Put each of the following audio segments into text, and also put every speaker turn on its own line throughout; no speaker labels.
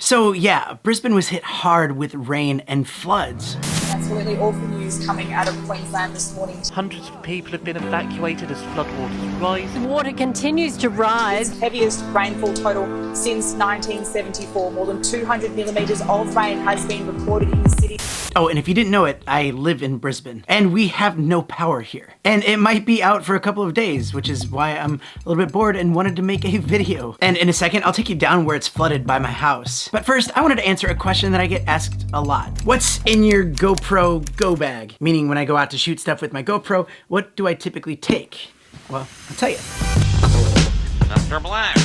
So yeah, Brisbane was hit hard with rain and floods.
Absolutely awful news coming out of Queensland this morning.
Hundreds of people have been evacuated as floodwaters rise.
Water continues to rise.
It's heaviest rainfall total since 1974. More than 200 millimetres of rain has been recorded in the city.
Oh, and if you didn't know it, I live in Brisbane, and we have no power here. And it might be out for a couple of days, which is why I'm a little bit bored and wanted to make a video. And in a second, I'll take you down where it's flooded by my house. But first, I wanted to answer a question that I get asked a lot. What's in your GoPro go bag? Meaning when I go out to shoot stuff with my GoPro, what do I typically take? Well, I'll tell you.
Mr. Black.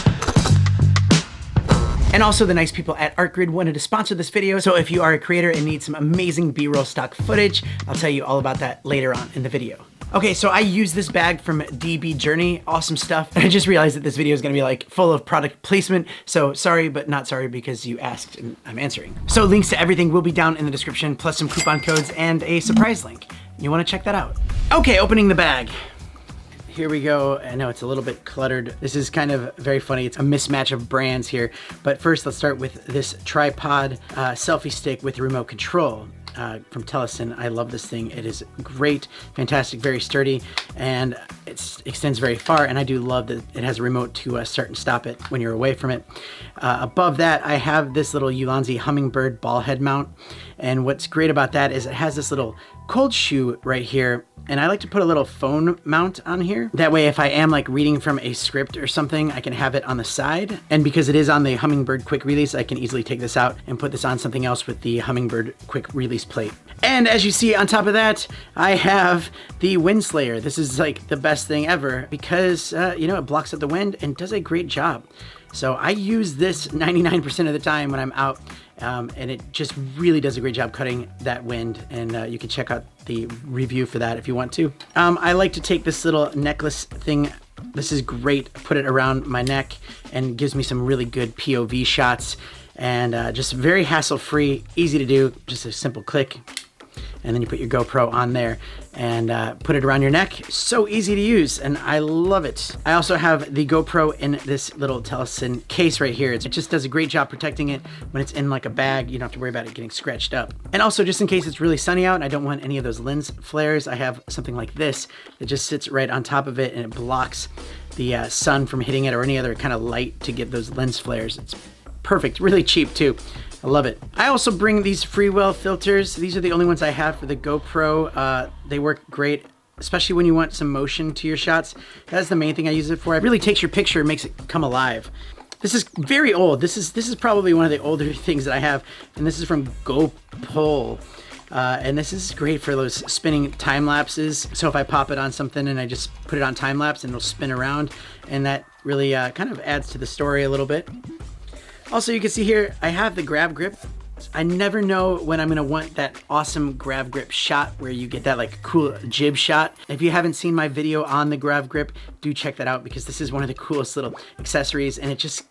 And also the nice people at ArtGrid wanted to sponsor this video, so if you are a creator and need some amazing B-roll stock footage, I'll tell you all about that later on in the video. Okay, so I use this bag from DB Journey, awesome stuff. And I just realized that this video is gonna be like full of product placement, so sorry, but not sorry because you asked and I'm answering. So links to everything will be down in the description, plus some coupon codes and a surprise link. You wanna check that out. Okay, opening the bag. Here we go. I know it's a little bit cluttered. This is kind of very funny. It's a mismatch of brands here. But first, let's start with this tripod selfie stick with remote control from Telesin. I love this thing. It is great, fantastic, very sturdy, and it extends very far. And I do love that it has a remote to start and stop it when you're away from it. Above that, I have this little Ulanzi Hummingbird ball head mount. And what's great about that is it has this little cold shoe right here. And I like to put a little phone mount on here. That way, if I am like reading from a script or something, I can have it on the side. And because it is on the Hummingbird quick release, I can easily take this out and put this on something else with the Hummingbird quick release plate. And as you see on top of that, I have the Windslayer. This is like the best thing ever because, you know, it blocks out the wind and does a great job. So I use this 99% of the time when I'm out, and it just really does a great job cutting that wind, and you can check out the review for that if you want to. I like to take this little necklace thing. This is great. Put it around my neck and gives me some really good POV shots, and just very hassle-free, easy to do, just a simple click. And then you put your GoPro on there and put it around your neck. So easy to use, and I love it. I also have the GoPro in this little Telesin case right here. It just does a great job protecting it when it's in like a bag. You don't have to worry about it getting scratched up. And also, just in case it's really sunny out and I don't want any of those lens flares, I have something like this that just sits right on top of it and it blocks the sun from hitting it or any other kind of light to get those lens flares. It's perfect, really cheap too. I love it. I also bring these Freewell filters. These are the only ones I have for the GoPro. They work great, especially when you want some motion to your shots. That's the main thing I use it for. It really takes your picture and makes it come alive. This is very old. This is probably one of the older things that I have, and this is from GoPro. And this is great for those spinning time lapses. So if I pop it on something and I just put it on time lapse and it'll spin around, and that really kind of adds to the story a little bit. Also, you can see here, I have the GravGrip. I never know when I'm gonna want that awesome GravGrip shot where you get that like cool jib shot. If you haven't seen my video on the GravGrip, do check that out because this is one of the coolest little accessories, and it just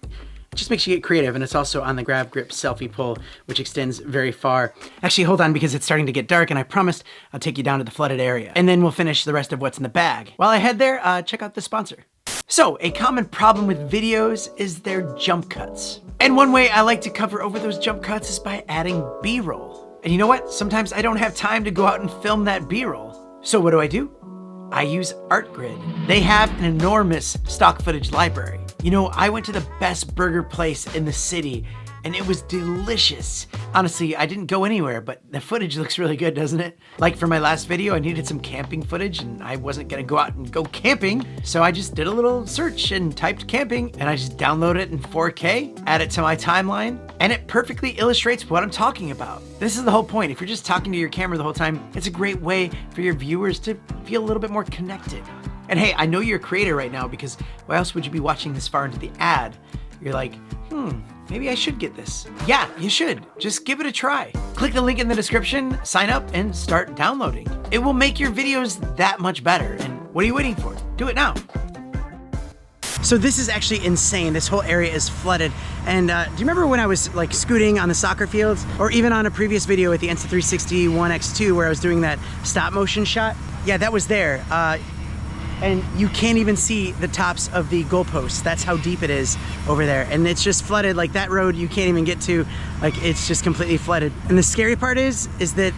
makes you get creative. And it's also on the GravGrip selfie pole, which extends very far. Actually, hold on because it's starting to get dark, and I promised I'll take you down to the flooded area. And then we'll finish the rest of what's in the bag. While I head there, check out the sponsor. So, a common problem with videos is their jump cuts. And one way I like to cover over those jump cuts is by adding B-roll. And you know what? Sometimes I don't have time to go out and film that B-roll. So what do? I use ArtGrid. They have an enormous stock footage library. You know, I went to the best burger place in the city, and it was delicious. Honestly, I didn't go anywhere, but the footage looks really good, doesn't it? Like for my last video, I needed some camping footage and I wasn't gonna go out and go camping. So I just did a little search and typed camping, and I just downloaded it in 4K, add it to my timeline, and it perfectly illustrates what I'm talking about. This is the whole point. If you're just talking to your camera the whole time, it's a great way for your viewers to feel a little bit more connected. And hey, I know you're a creator right now because why else would you be watching this far into the ad? You're like, maybe I should get this. Yeah, you should. Just give it a try. Click the link in the description, sign up, and start downloading. It will make your videos that much better. And what are you waiting for? Do it now. So this is actually insane. This whole area is flooded. And do you remember when I was like scooting on the soccer fields, or even on a previous video with the Insta360 One X2 where I was doing that stop motion shot? Yeah, that was there. and you can't even see the tops of the goalposts. That's how deep it is over there. And it's just flooded. Like that road you can't even get to, like it's just completely flooded. And the scary part is that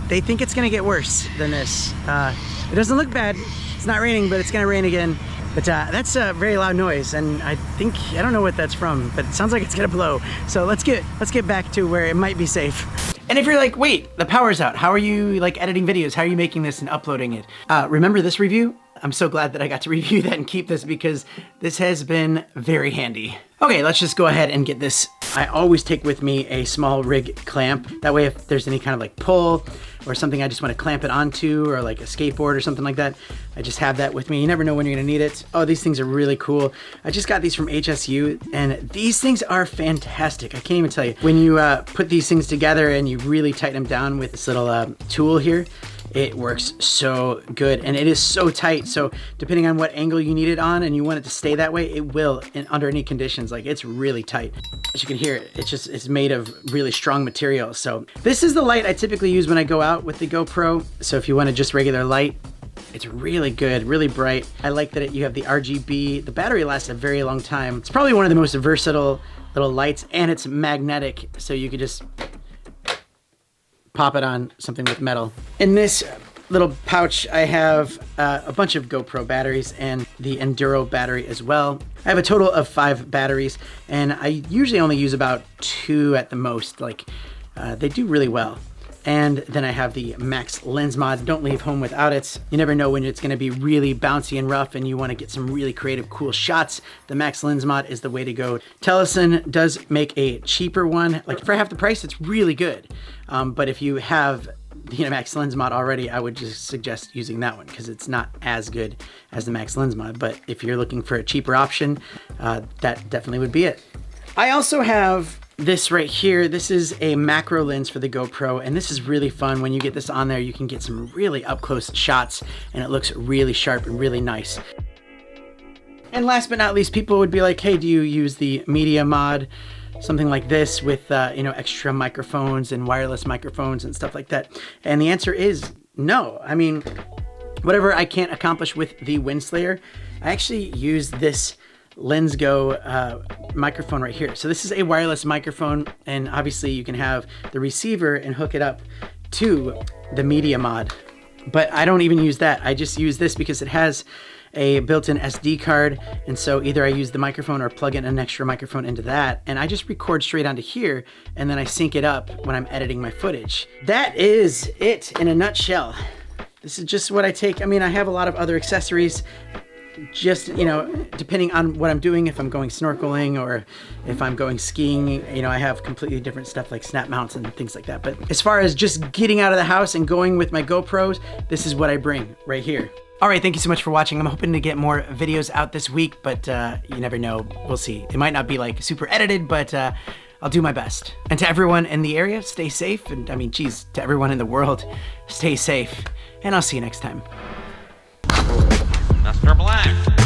they think it's gonna get worse than this. It doesn't look bad. It's not raining, but it's gonna rain again. But that's a very loud noise, and I don't know what that's from, but it sounds like it's gonna blow. So let's get back to where it might be safe. And if you're like, wait, the power's out, how are you like editing videos? How are you making this and uploading it? Remember this review? I'm so glad that I got to review that and keep this because this has been very handy. Okay, let's just go ahead and get this. I always take with me a small rig clamp. That way if there's any kind of like pull or something I just want to clamp it onto, or like a skateboard or something like that, I just have that with me. You never know when you're gonna need it. Oh, these things are really cool. I just got these from HSU and these things are fantastic. I can't even tell you. When you put these things together and you really tighten them down with this little tool here, it works so good, and it is so tight. So depending on what angle you need it on and you want it to stay that way, it will under any conditions. Like it's really tight. As you can hear, it's made of really strong material. So this is the light I typically use when I go out with the GoPro. So if you want to just regular light, it's really good, really bright. I like that you have the RGB. The battery lasts a very long time. It's probably one of the most versatile little lights, and it's magnetic. So you could just pop it on something with metal. In this little pouch, I have a bunch of GoPro batteries and the Enduro battery as well. I have a total of 5 batteries, and I usually only use about 2 at the most. Like, they do really well. And then I have the Max Lens Mod. Don't leave home without it. You never know when it's gonna be really bouncy and rough and you wanna get some really creative, cool shots. The Max Lens Mod is the way to go. Teleson does make a cheaper one. Like for half the price, it's really good. But if you have the Max Lens Mod already, I would just suggest using that one because it's not as good as the Max Lens Mod. But if you're looking for a cheaper option, that definitely would be it. I also have this right here. This is a macro lens for the GoPro, and this is really fun. When you get this on there, you can get some really up close shots and it looks really sharp and really nice. And last but not least, people would be like, hey, do you use the media mod? Something like this with you know, extra microphones and wireless microphones and stuff like that. And the answer is no. I mean, whatever I can't accomplish with the Windslayer, I actually use this LensGo microphone right here. So this is a wireless microphone, and obviously you can have the receiver and hook it up to the media mod. But I don't even use that. I just use this because it has a built-in SD card, and so either I use the microphone or plug in an extra microphone into that, and I just record straight onto here, and then I sync it up when I'm editing my footage. That is it in a nutshell. This is just what I take. I mean, I have a lot of other accessories, just, you know, depending on what I'm doing. If I'm going snorkeling or if I'm going skiing, you know, I have completely different stuff like snap mounts and things like that. But as far as just getting out of the house and going with my GoPros, this is what I bring right here. All right, thank you so much for watching. I'm hoping to get more videos out this week, but you never know. We'll see. It might not be like super edited, but I'll do my best. And to everyone in the area, stay safe. And I mean, geez, to everyone in the world, stay safe. And I'll see you next time.
Mr. Black.